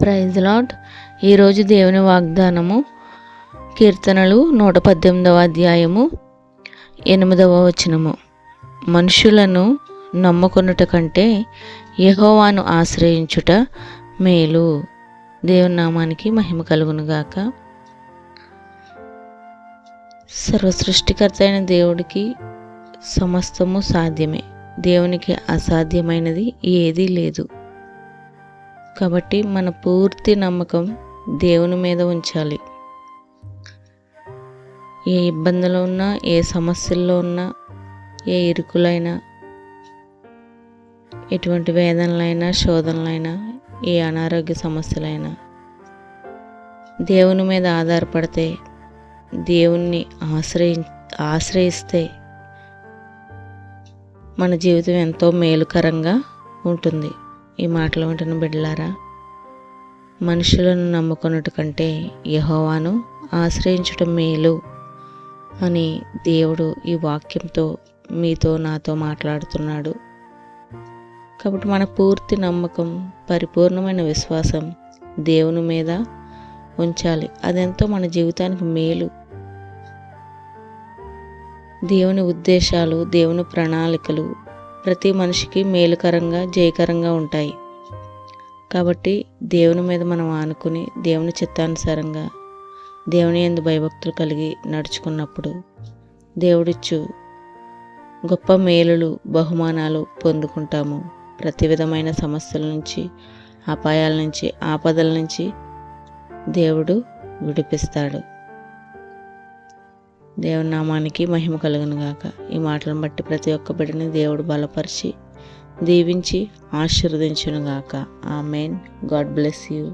Praise lord. ఈరోజు దేవుని వాగ్దానము కీర్తనలు 118వ అధ్యాయము 8వ వచనము. మనుషులను నమ్ముకొనుట కంటే యెహోవాను ఆశ్రయించుట మేలు. దేవుని నామానికి మహిమ కలుగునుగాక. సర్వసృష్టికర్త అయిన దేవుడికి సమస్తము సాధ్యమే. దేవునికి అసాధ్యమైనది ఏదీ లేదు. కాబట్టి మన పూర్తి నమ్మకం దేవుని మీద ఉంచాలి. ఏ ఇబ్బందులు ఉన్నా, ఏ సమస్యల్లో ఉన్నా, ఏ ఇరుకులైనా, ఎటువంటి వేదనలైనా, శోధనలైనా, ఏ అనారోగ్య సమస్యలైనా దేవుని మీద ఆధారపడితే, దేవుణ్ణి ఆశ్రయిస్తే మన జీవితం ఎంతో మేలుకరంగా ఉంటుంది. ఈ మాటలు వింటున్న బిడ్డలారా, మనుషులను నమ్ముకొనుట కంటే యెహోవాను ఆశ్రయించటం మేలు అని దేవుడు ఈ వాక్యంతో మీతో నాతో మాట్లాడుతున్నాడు. కాబట్టి మన పూర్తి నమ్మకం, పరిపూర్ణమైన విశ్వాసం దేవుని మీద ఉంచాలి. అదెంతో మన జీవితానికి మేలు. దేవుని ఉద్దేశాలు, దేవుని ప్రణాళికలు ప్రతి మనిషికి మేలుకరంగా, జయకరంగా ఉంటాయి. కాబట్టి దేవుని మీద మనం ఆనుకుని, దేవుని చిత్తానుసారంగా, దేవుని యందు భయభక్తులు కలిగి నడుచుకున్నప్పుడు దేవుడిచ్చు గొప్ప మేలులు, బహుమానాలు పొందుకుంటాము. ప్రతి విధమైన సమస్యల నుంచి, అపాయాల నుంచి, ఆపదల నుంచి దేవుడు విడిపిస్తాడు. దేవుని నామానికి మహిమ కలుగునుగాక. ఈ మాటలను బట్టి ప్రతి ఒక్క బిడ్డని దేవుడు బలపరిచి, దీవించి, ఆశీర్వదించునుగాక. ఆమేన్. God bless you.